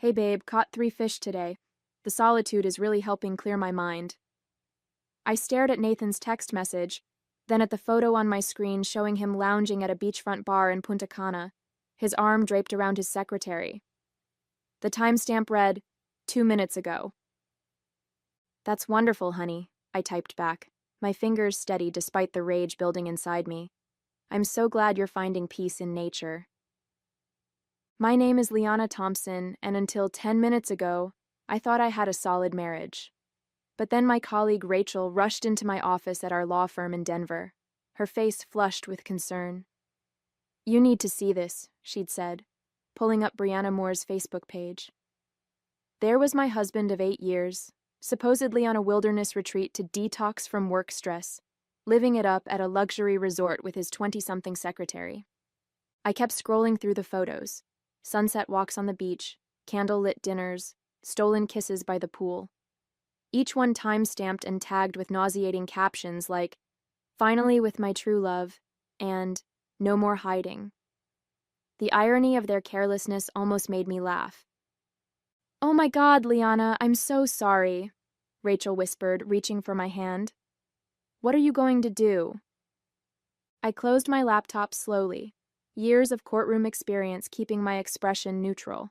Hey babe, caught 3 fish today. The solitude is really helping clear my mind. I stared at Nathan's text message, then at the photo on my screen showing him lounging at a beachfront bar in Punta Cana, his arm draped around his secretary. The timestamp read, 2 minutes ago. That's wonderful, honey, I typed back, my fingers steady despite the rage building inside me. I'm so glad you're finding peace in nature. My name is Liana Thompson, and until 10 minutes ago, I thought I had a solid marriage. But then my colleague Rachel rushed into my office at our law firm in Denver, her face flushed with concern. You need to see this, she'd said, pulling up Brianna Moore's Facebook page. There was my husband of 8 years, supposedly on a wilderness retreat to detox from work stress, living it up at a luxury resort with his 20-something secretary. I kept scrolling through the photos. Sunset walks on the beach, candle-lit dinners, stolen kisses by the pool. Each one time-stamped and tagged with nauseating captions like, "Finally with my true love," and "No more hiding." The irony of their carelessness almost made me laugh. "Oh my God, Liana, I'm so sorry," Rachel whispered, reaching for my hand. "What are you going to do?" I closed my laptop slowly, years of courtroom experience keeping my expression neutral.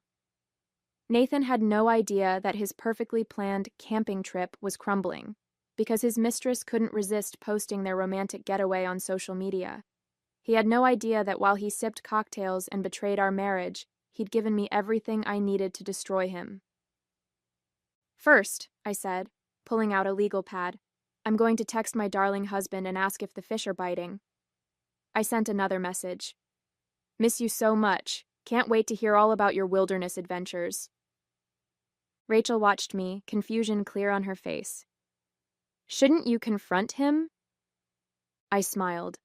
Nathan had no idea that his perfectly planned camping trip was crumbling because his mistress couldn't resist posting their romantic getaway on social media. He had no idea that while he sipped cocktails and betrayed our marriage, he'd given me everything I needed to destroy him. "First," I said, pulling out a legal pad, "I'm going to text my darling husband and ask if the fish are biting." I sent another message. "Miss you so much. Can't wait to hear all about your wilderness adventures." Rachel watched me, confusion clear on her face. "Shouldn't you confront him?" I smiled,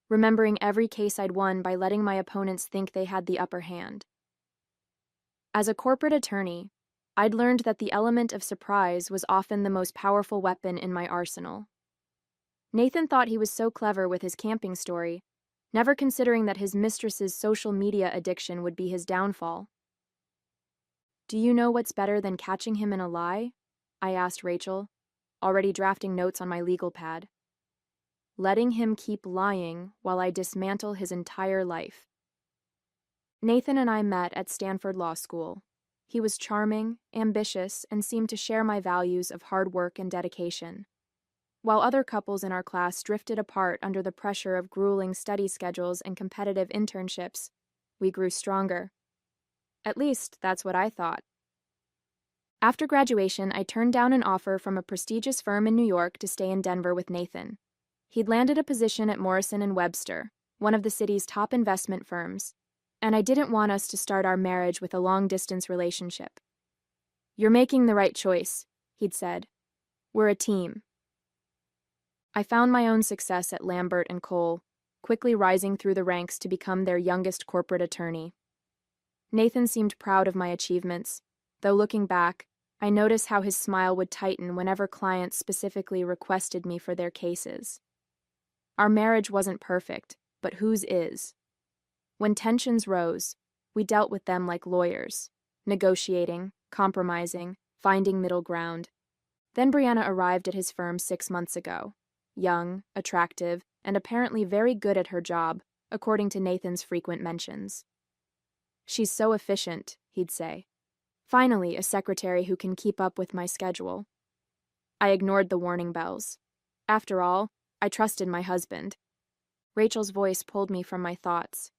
remembering every case I'd won by letting my opponents think they had the upper hand. As a corporate attorney, I'd learned that the element of surprise was often the most powerful weapon in my arsenal. Nathan thought he was so clever with his camping story, never considering that his mistress's social media addiction would be his downfall. "Do you know what's better than catching him in a lie?" I asked Rachel, already drafting notes on my legal pad. "Letting him keep lying while I dismantle his entire life." Nathan and I met at Stanford Law School. He was charming, ambitious, and seemed to share my values of hard work and dedication. While other couples in our class drifted apart under the pressure of grueling study schedules and competitive internships, we grew stronger. At least, that's what I thought. After graduation, I turned down an offer from a prestigious firm in New York to stay in Denver with Nathan. He'd landed a position at Morrison & Webster, one of the city's top investment firms, and I didn't want us to start our marriage with a long-distance relationship. "You're making the right choice," he'd said. "We're a team." I found my own success at Lambert & Cole, quickly rising through the ranks to become their youngest corporate attorney. Nathan seemed proud of my achievements, though looking back, I noticed how his smile would tighten whenever clients specifically requested me for their cases. Our marriage wasn't perfect, but whose is? When tensions rose, we dealt with them like lawyers, negotiating, compromising, finding middle ground. Then Brianna arrived at his firm 6 months ago. Young, attractive, and apparently very good at her job, according to Nathan's frequent mentions. "She's so efficient," he'd say. "Finally, a secretary who can keep up with my schedule." I ignored the warning bells. After all, I trusted my husband. Rachel's voice pulled me from my thoughts.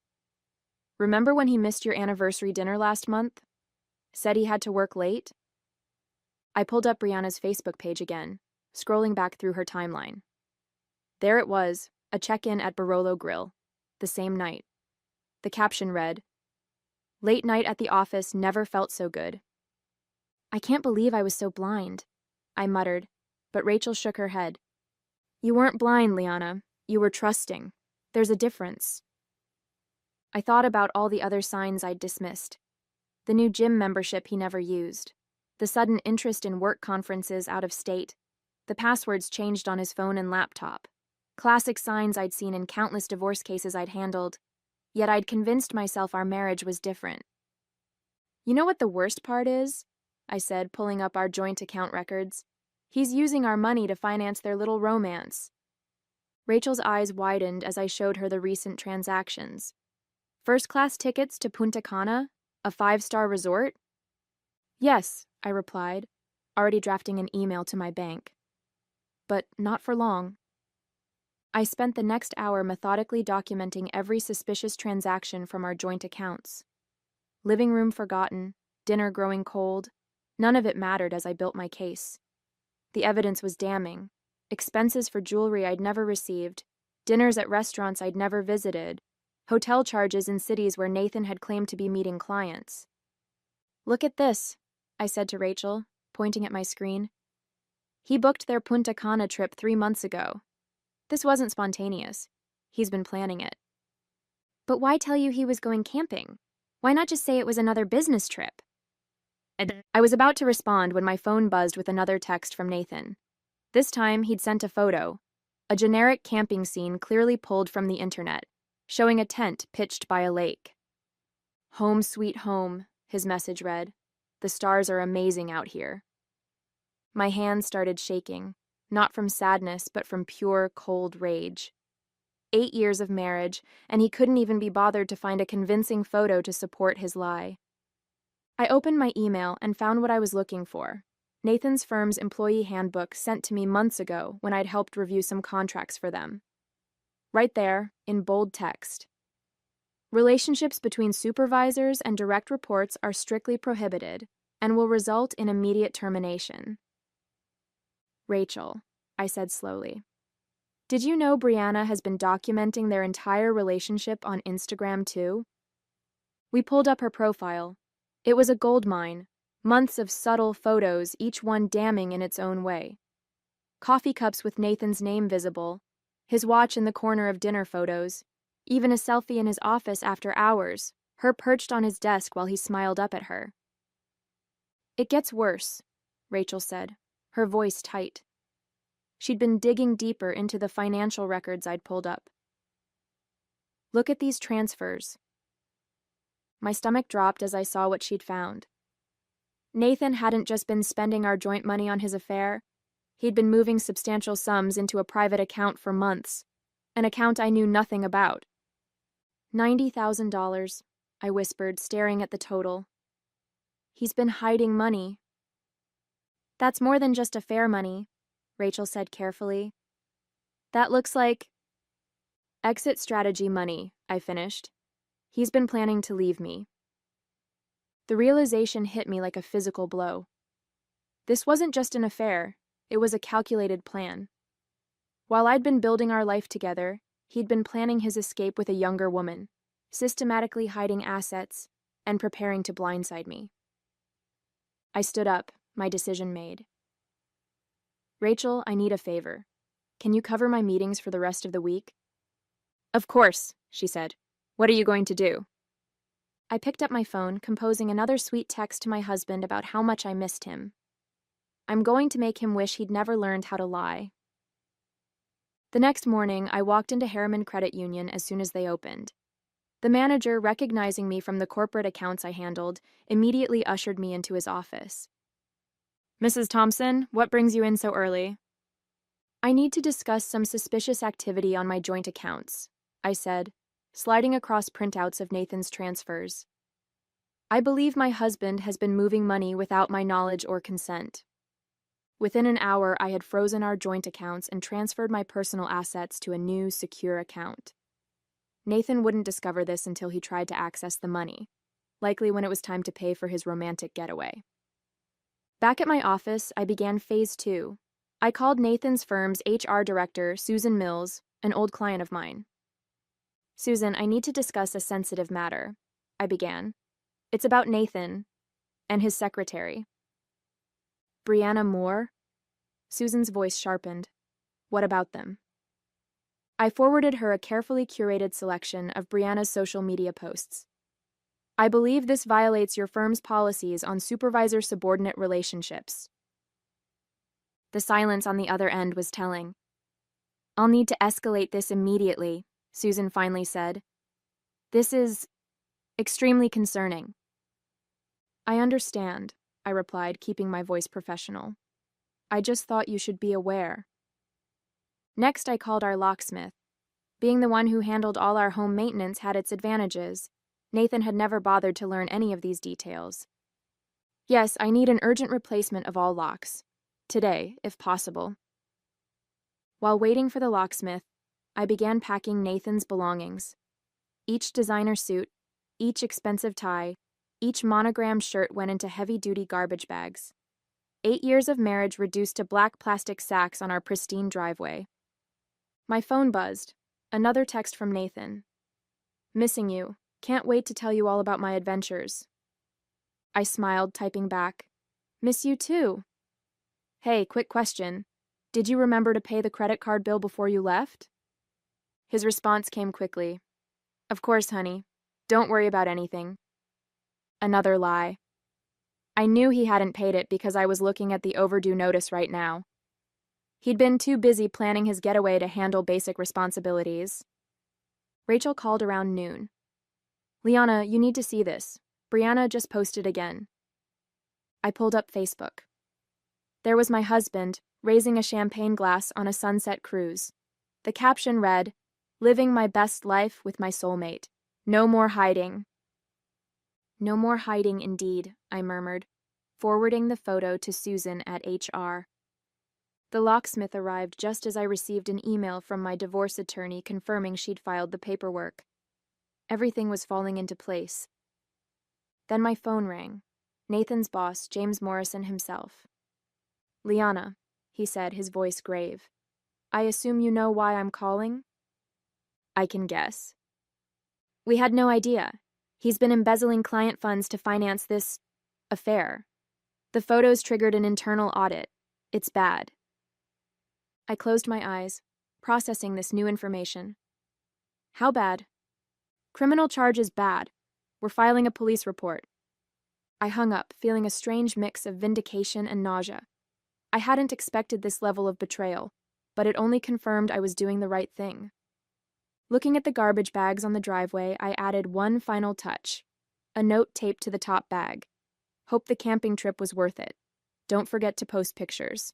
"Remember when he missed your anniversary dinner last month? Said he had to work late?" I pulled up Brianna's Facebook page again, scrolling back through her timeline. There it was, a check-in at Barolo Grill, the same night. The caption read, "Late night at the office never felt so good." "I can't believe I was so blind," I muttered, but Rachel shook her head. "You weren't blind, Liana. You were trusting. There's a difference." I thought about all the other signs I'd dismissed. The new gym membership he never used, the sudden interest in work conferences out of state, the passwords changed on his phone and laptop. Classic signs I'd seen in countless divorce cases I'd handled, yet I'd convinced myself our marriage was different. You know what the worst part is? I said, pulling up our joint account records. He's using our money to finance their little romance. Rachel's eyes widened as I showed her the recent transactions. First-class tickets to Punta Cana? A 5-star resort? Yes, I replied, already drafting an email to my bank. But not for long. I spent the next hour methodically documenting every suspicious transaction from our joint accounts. Living room forgotten, dinner growing cold, none of it mattered as I built my case. The evidence was damning. Expenses for jewelry I'd never received, dinners at restaurants I'd never visited, hotel charges in cities where Nathan had claimed to be meeting clients. Look at this, I said to Rachel, pointing at my screen. He booked their Punta Cana trip 3 months ago. This wasn't spontaneous. He's been planning it. But why tell you he was going camping? Why not just say it was another business trip? I was about to respond when my phone buzzed with another text from Nathan. This time, he'd sent a photo, a generic camping scene clearly pulled from the internet, showing a tent pitched by a lake. Home sweet home, his message read. The stars are amazing out here. My hands started shaking, not from sadness, but from pure, cold rage. 8 years of marriage, and he couldn't even be bothered to find a convincing photo to support his lie. I opened my email and found what I was looking for. Nathan's firm's employee handbook sent to me months ago when I'd helped review some contracts for them. Right there, in bold text. Relationships between supervisors and direct reports are strictly prohibited and will result in immediate termination. Rachel, I said slowly. Did you know Brianna has been documenting their entire relationship on Instagram too? We pulled up her profile. It was a goldmine. Months of subtle photos, each one damning in its own way. Coffee cups with Nathan's name visible, his watch in the corner of dinner photos, even a selfie in his office after hours, her perched on his desk while he smiled up at her. It gets worse, Rachel said, her voice tight. She'd been digging deeper into the financial records I'd pulled up. Look at these transfers. My stomach dropped as I saw what she'd found. Nathan hadn't just been spending our joint money on his affair. He'd been moving substantial sums into a private account for months, an account I knew nothing about. $90,000, I whispered, staring at the total. He's been hiding money. That's more than just affair money, Rachel said carefully. That looks like exit strategy money, I finished. He's been planning to leave me. The realization hit me like a physical blow. This wasn't just an affair, it was a calculated plan. While I'd been building our life together, he'd been planning his escape with a younger woman, systematically hiding assets and preparing to blindside me. I stood up, my decision made. Rachel, I need a favor. Can you cover my meetings for the rest of the week? Of course, she said. What are you going to do? I picked up my phone, composing another sweet text to my husband about how much I missed him. I'm going to make him wish he'd never learned how to lie. The next morning, I walked into Harriman Credit Union as soon as they opened. The manager, recognizing me from the corporate accounts I handled, immediately ushered me into his office. Mrs. Thompson, what brings you in so early? I need to discuss some suspicious activity on my joint accounts, I said, sliding across printouts of Nathan's transfers. I believe my husband has been moving money without my knowledge or consent. Within an hour, I had frozen our joint accounts and transferred my personal assets to a new, secure account. Nathan wouldn't discover this until he tried to access the money, likely when it was time to pay for his romantic getaway. Back at my office, I began phase 2. I called Nathan's firm's HR director, Susan Mills, an old client of mine. Susan, I need to discuss a sensitive matter, I began. It's about Nathan and his secretary. Brianna Moore? Susan's voice sharpened. What about them? I forwarded her a carefully curated selection of Brianna's social media posts. I believe this violates your firm's policies on supervisor-subordinate relationships. The silence on the other end was telling. I'll need to escalate this immediately, Susan finally said. This is extremely concerning. I understand, I replied, keeping my voice professional. I just thought you should be aware. Next, I called our locksmith. Being the one who handled all our home maintenance had its advantages. Nathan had never bothered to learn any of these details. Yes, I need an urgent replacement of all locks. Today, if possible. While waiting for the locksmith, I began packing Nathan's belongings. Each designer suit, each expensive tie, each monogrammed shirt went into heavy-duty garbage bags. 8 years of marriage reduced to black plastic sacks on our pristine driveway. My phone buzzed. Another text from Nathan. Missing you. Can't wait to tell you all about my adventures. I smiled, typing back. Miss you too. Hey, quick question. Did you remember to pay the credit card bill before you left? His response came quickly. Of course, honey. Don't worry about anything. Another lie. I knew he hadn't paid it because I was looking at the overdue notice right now. He'd been too busy planning his getaway to handle basic responsibilities. Rachel called around noon. Liana, you need to see this. Brianna just posted again. I pulled up Facebook. There was my husband, raising a champagne glass on a sunset cruise. The caption read, Living my best life with my soulmate. No more hiding. No more hiding indeed, I murmured, forwarding the photo to Susan at HR. The locksmith arrived just as I received an email from my divorce attorney confirming she'd filed the paperwork. Everything was falling into place. Then my phone rang. Nathan's boss, James Morrison himself. Liana, he said, his voice grave. I assume you know why I'm calling? I can guess. We had no idea. He's been embezzling client funds to finance this affair. The photos triggered an internal audit. It's bad. I closed my eyes, processing this new information. How bad? Criminal charge is bad. We're filing a police report. I hung up, feeling a strange mix of vindication and nausea. I hadn't expected this level of betrayal, but it only confirmed I was doing the right thing. Looking at the garbage bags on the driveway, I added one final touch. A note taped to the top bag. Hope the camping trip was worth it. Don't forget to post pictures.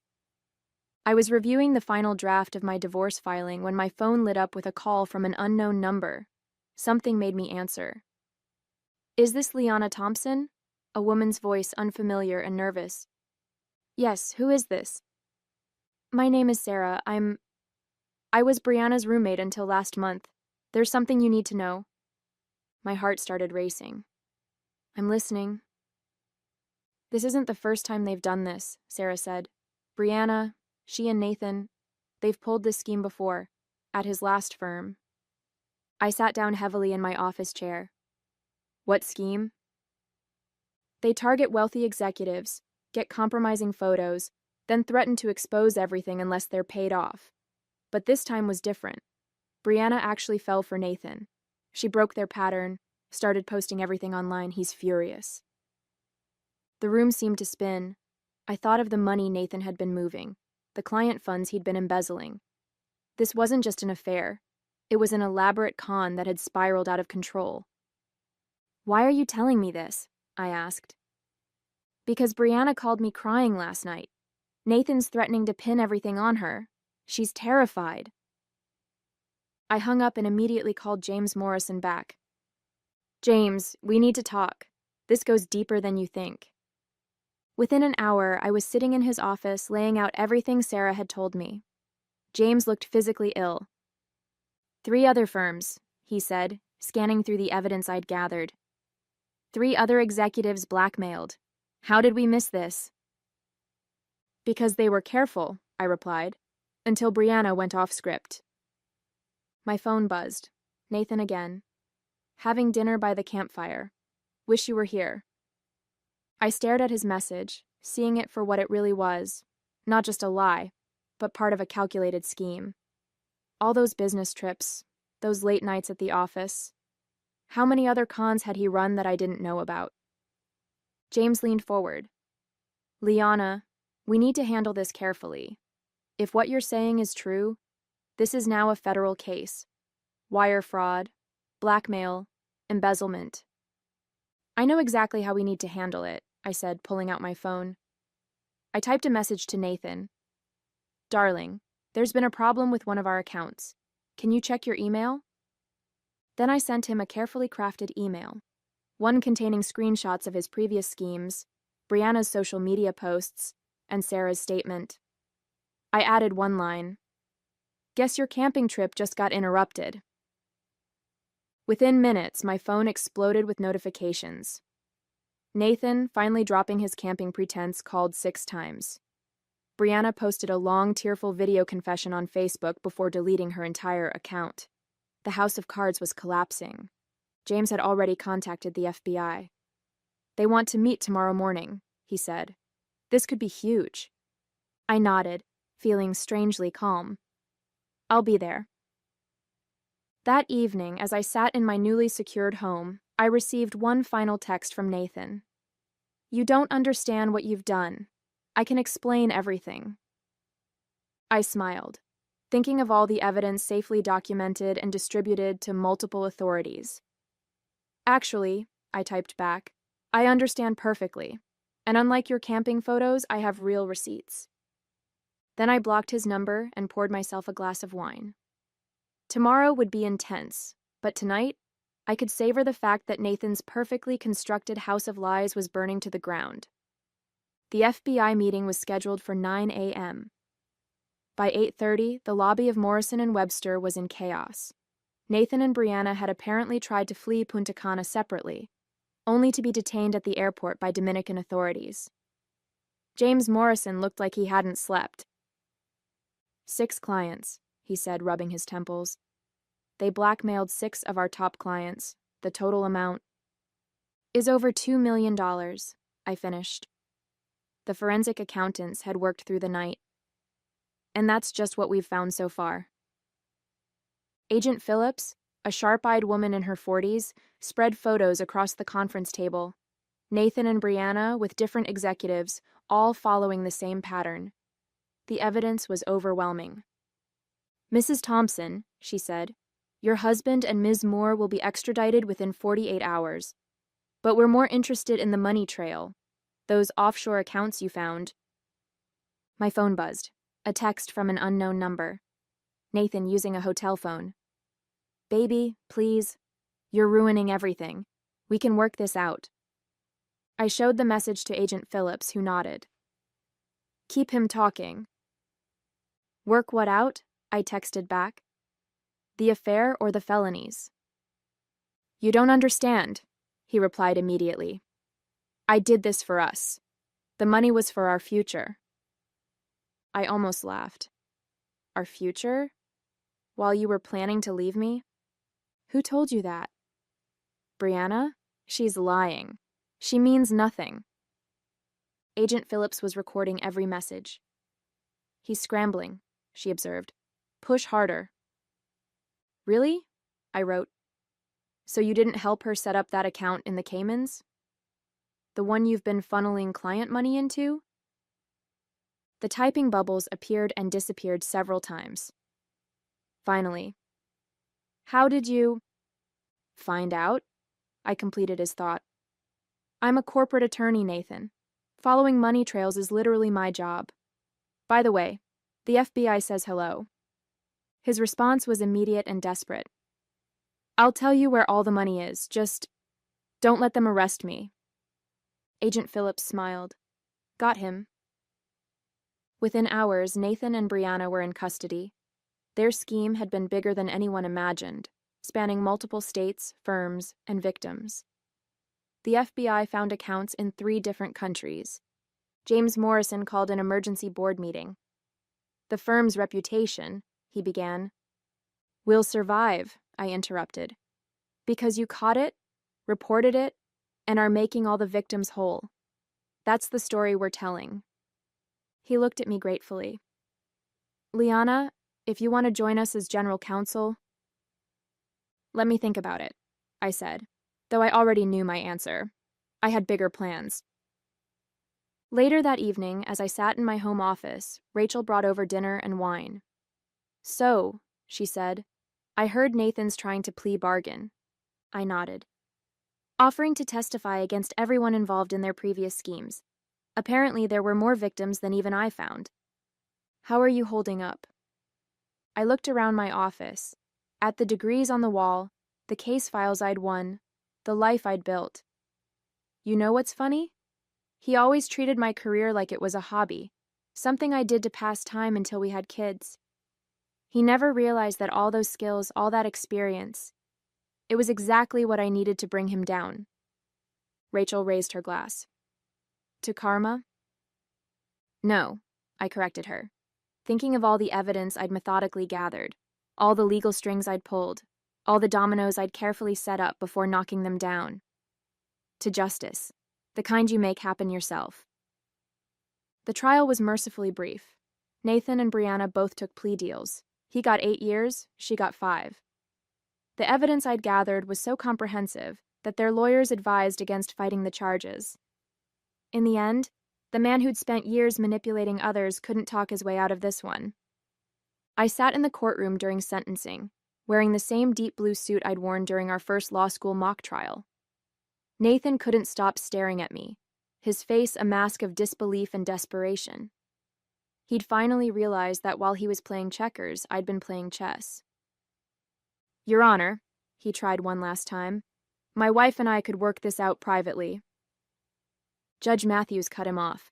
I was reviewing the final draft of my divorce filing when my phone lit up with a call from an unknown number. Something made me answer. Is this Liana Thompson? A woman's voice, unfamiliar and nervous. Yes, who is this? My name is Sarah. I was Brianna's roommate until last month. There's something you need to know. My heart started racing. I'm listening. This isn't the first time they've done this, Sarah said. Brianna, she and Nathan, they've pulled this scheme before, at his last firm. I sat down heavily in my office chair. What scheme? They target wealthy executives, get compromising photos, then threaten to expose everything unless they're paid off. But this time was different. Brianna actually fell for Nathan. She broke their pattern, started posting everything online. He's furious. The room seemed to spin. I thought of the money Nathan had been moving, the client funds he'd been embezzling. This wasn't just an affair. It was an elaborate con that had spiraled out of control. Why are you telling me this? I asked. Because Brianna called me crying last night. Nathan's threatening to pin everything on her. She's terrified. I hung up and immediately called James Morrison back. James, we need to talk. This goes deeper than you think. Within an hour, I was sitting in his office laying out everything Sarah had told me. James looked physically ill. 3 other firms, he said, scanning through the evidence I'd gathered. 3 other executives blackmailed. How did we miss this? Because they were careful, I replied, until Brianna went off script. My phone buzzed. Nathan again. Having dinner by the campfire. Wish you were here. I stared at his message, seeing it for what it really was, not just a lie, but part of a calculated scheme. All those business trips, those late nights at the office. How many other cons had he run that I didn't know about? James leaned forward. Liana, we need to handle this carefully. If what you're saying is true, this is now a federal case. Wire fraud, blackmail, embezzlement. I know exactly how we need to handle it, I said, pulling out my phone. I typed a message to Nathan. Darling, there's been a problem with one of our accounts. Can you check your email? Then I sent him a carefully crafted email, one containing screenshots of his previous schemes, Brianna's social media posts, and Sarah's statement. I added one line. Guess your camping trip just got interrupted. Within minutes, my phone exploded with notifications. Nathan, finally dropping his camping pretense, called 6 times. Brianna posted a long, tearful video confession on Facebook before deleting her entire account. The house of cards was collapsing. James had already contacted the FBI. They want to meet tomorrow morning, he said. This could be huge. I nodded, feeling strangely calm. I'll be there. That evening, as I sat in my newly secured home, I received one final text from Nathan. You don't understand what you've done. I can explain everything. I smiled, thinking of all the evidence safely documented and distributed to multiple authorities. Actually, I typed back, I understand perfectly, and unlike your camping photos, I have real receipts. Then I blocked his number and poured myself a glass of wine. Tomorrow would be intense, but tonight, I could savor the fact that Nathan's perfectly constructed house of lies was burning to the ground. The FBI meeting was scheduled for 9 a.m. By 8:30, the lobby of Morrison & Webster was in chaos. Nathan and Brianna had apparently tried to flee Punta Cana separately, only to be detained at the airport by Dominican authorities. James Morrison looked like he hadn't slept. 6 clients, he said, rubbing his temples. They blackmailed 6 of our top clients. The total amount is over $2 million, I finished. The forensic accountants had worked through the night. And that's just what we've found so far. Agent Phillips, a sharp-eyed woman in her 40s, spread photos across the conference table. Nathan and Brianna, with different executives, all following the same pattern. The evidence was overwhelming. Mrs. Thompson, she said, your husband and Ms. Moore will be extradited within 48 hours. But we're more interested in the money trail, those offshore accounts you found. My phone buzzed, a text from an unknown number. Nathan using a hotel phone. Baby, please. You're ruining everything. We can work this out. I showed the message to Agent Phillips, who nodded. Keep him talking. Work what out? I texted back. The affair or the felonies? You don't understand, he replied immediately. I did this for us. The money was for our future. I almost laughed. Our future? While you were planning to leave me? Who told you that? Brianna? She's lying. She means nothing. Agent Phillips was recording every message. He's scrambling, she observed. Push harder. Really? I wrote. So you didn't help her set up that account in the Caymans? The one you've been funneling client money into? The typing bubbles appeared and disappeared several times. Finally. How did you find out? I completed his thought. I'm a corporate attorney, Nathan. Following money trails is literally my job. By the way, the FBI says hello. His response was immediate and desperate. I'll tell you where all the money is, just don't let them arrest me. Agent Phillips smiled. Got him. Within hours, Nathan and Brianna were in custody. Their scheme had been bigger than anyone imagined, spanning multiple states, firms, and victims. The FBI found accounts in 3 different countries. James Morrison called an emergency board meeting. The firm's reputation, he began. Will survive, I interrupted. Because you caught it, reported it, and are making all the victims whole. That's the story we're telling. He looked at me gratefully. Liana, if you want to join us as general counsel... Let me think about it, I said, though I already knew my answer. I had bigger plans. Later that evening, as I sat in my home office, Rachel brought over dinner and wine. So, she said, I heard Nathan's trying to plea bargain. I nodded. offering to testify against everyone involved in their previous schemes. Apparently, there were more victims than even I found. How are you holding up? I looked around my office, at the degrees on the wall, the case files I'd won, the life I'd built. You know what's funny? He always treated my career like it was a hobby, something I did to pass time until we had kids. He never realized that all those skills, all that experience, it was exactly what I needed to bring him down. Rachel raised her glass. To karma? No, I corrected her, thinking of all the evidence I'd methodically gathered, all the legal strings I'd pulled, all the dominoes I'd carefully set up before knocking them down. To justice, the kind you make happen yourself. The trial was mercifully brief. Nathan and Brianna both took plea deals. He got 8 years, she got 5. The evidence I'd gathered was so comprehensive that their lawyers advised against fighting the charges. In the end, the man who'd spent years manipulating others couldn't talk his way out of this one. I sat in the courtroom during sentencing, wearing the same deep blue suit I'd worn during our first law school mock trial. Nathan couldn't stop staring at me, his face a mask of disbelief and desperation. He'd finally realized that while he was playing checkers, I'd been playing chess. Your Honor, he tried one last time, my wife and I could work this out privately. Judge Matthews cut him off.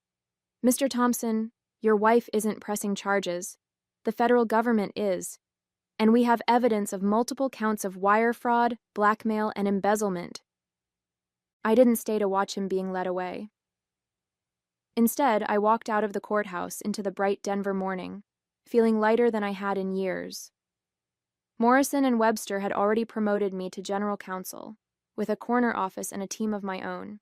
Mr. Thompson, your wife isn't pressing charges. The federal government is. And we have evidence of multiple counts of wire fraud, blackmail, and embezzlement. I didn't stay to watch him being led away. Instead, I walked out of the courthouse into the bright Denver morning, feeling lighter than I had in years. Morrison and Webster had already promoted me to general counsel, with a corner office and a team of my own.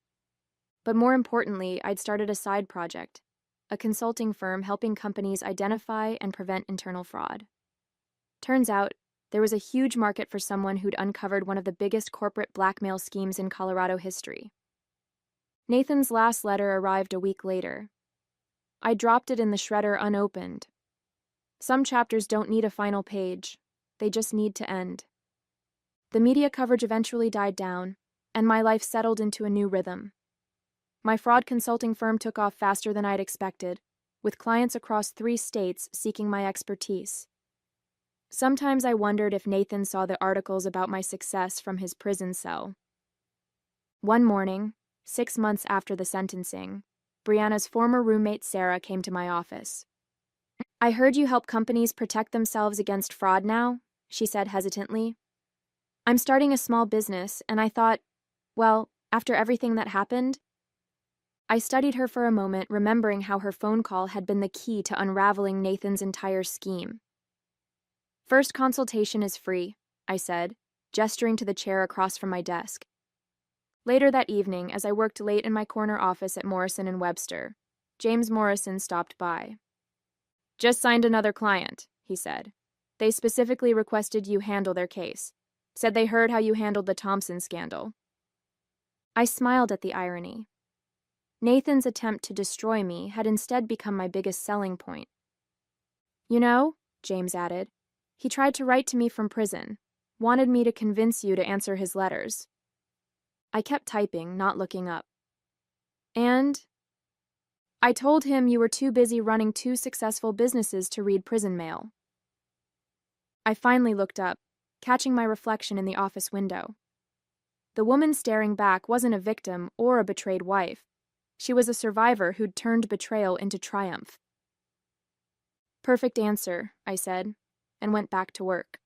But more importantly, I'd started a side project, a consulting firm helping companies identify and prevent internal fraud. Turns out, there was a huge market for someone who'd uncovered one of the biggest corporate blackmail schemes in Colorado history. Nathan's last letter arrived a week later. I dropped it in the shredder unopened. Some chapters don't need a final page. They just need to end. The media coverage eventually died down, and my life settled into a new rhythm. My fraud consulting firm took off faster than I'd expected, with clients across 3 states seeking my expertise. Sometimes I wondered if Nathan saw the articles about my success from his prison cell. One morning, 6 months after the sentencing, Brianna's former roommate Sarah came to my office. I heard you help companies protect themselves against fraud now, she said hesitantly. I'm starting a small business, and I thought, well, after everything that happened. I studied her for a moment, remembering how her phone call had been the key to unraveling Nathan's entire scheme. First consultation is free, I said, gesturing to the chair across from my desk. Later that evening, as I worked late in my corner office at Morrison and Webster, James Morrison stopped by. Just signed another client, he said. They specifically requested you handle their case. Said they heard how you handled the Thompson scandal. I smiled at the irony. Nathan's attempt to destroy me had instead become my biggest selling point. You know, James added, he tried to write to me from prison, wanted me to convince you to answer his letters. I kept typing, not looking up. And I told him you were too busy running 2 successful businesses to read prison mail. I finally looked up, catching my reflection in the office window. The woman staring back wasn't a victim or a betrayed wife. She was a survivor who'd turned betrayal into triumph. Perfect answer, I said, and went back to work.